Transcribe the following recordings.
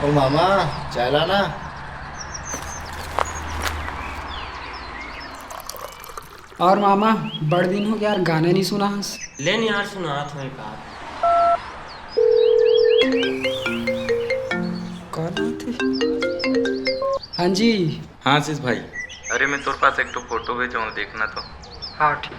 ओ मामा, चाय लाना। और मामा, बड़ दिन हो गया यार, गाने नहीं सुना हंस। लेन यार, सुना था एक आध। कौन आते? हाँ जी। हाँ आशीष भाई, अरे मैं तोर पास एक तो फोटो भेजा हूँ, देखना तो। हाँ ठीक।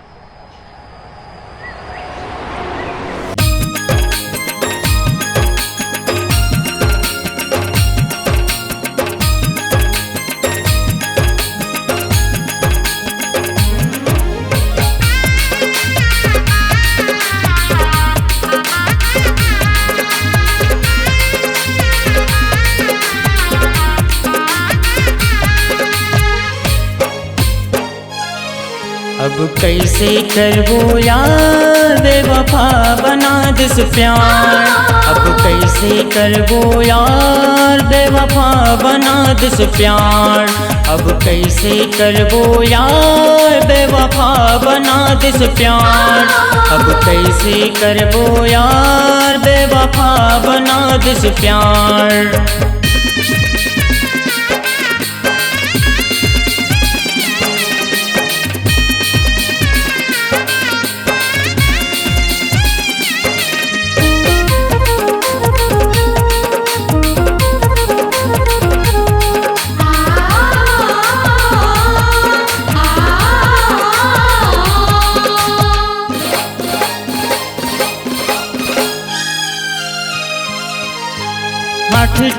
अब कैसे करबो यार बेवफा बना दिस प्यार। अब कैसे करबो यार बेवफा बना दिस प्यार। अब कैसे करबो यार बेवफा बना दिस प्यार। अब कैसे करबो यार बेवफा बना दिस प्यार।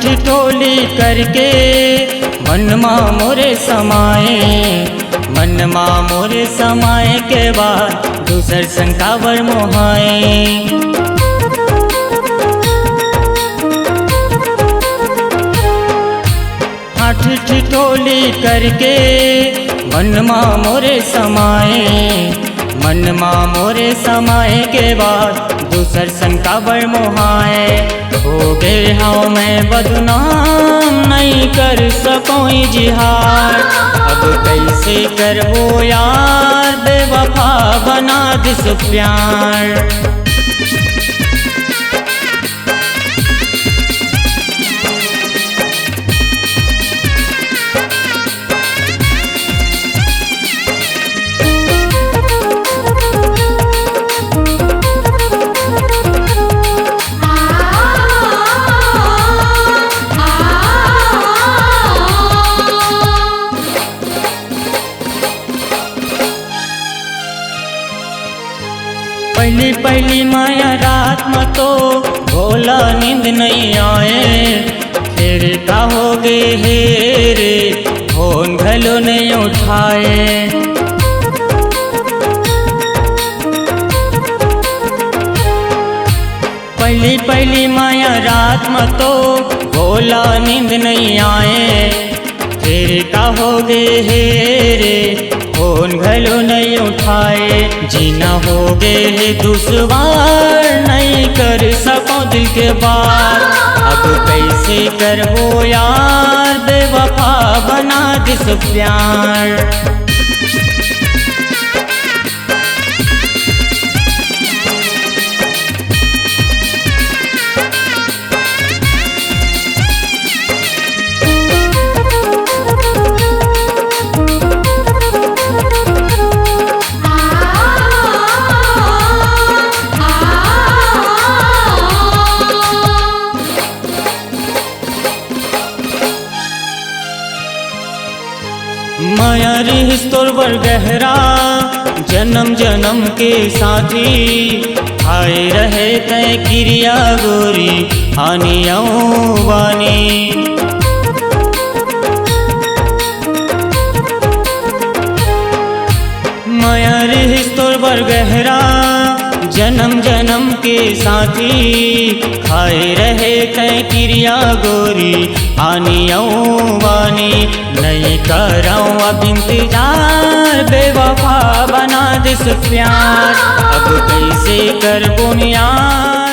ठिठोली करके मनमा मोरे समाए। मनमा मोरे समाए के बाद दूसर संकावर मोहाए। हाथ ठिठोली करके मनमा मोरे समाए। मनमा मोरे समाए के बाद दूसर संकावर मोहाए। हो गए हाँ मैं बदनाम, नहीं कर सकों इजहार। अब कैसे करबो यार बेवफा बना दिस प्यार। पहली पहली माया रात में तो भोला नींद नहीं आए। फिर का हो गए हे रे, फोन घलो नहीं उठाए। पहली पहली माया रात में तो भोला नींद नहीं आए। फिर का हो गए हे रे, फोन घलो नहीं उठाए। जीना हो गए है दुश्वार, नहीं कर सको दिल के बात। अब कैसे करबो यार बेवफा बना दिस प्यार। माया रिश्तों वर गहरा, जन्म जन्म के साथी। आए रहे तय क्रिया गोरी आनियों वानी। माया रिश्तों वर गहरा, जन्म जन्म के साथी। खाए रहे तय क्रिया गोरी आनियों वानी। नहीं कराऊँ अब इंतजार, बेवफा बना दिस प्यार। अब कैसे करबो यार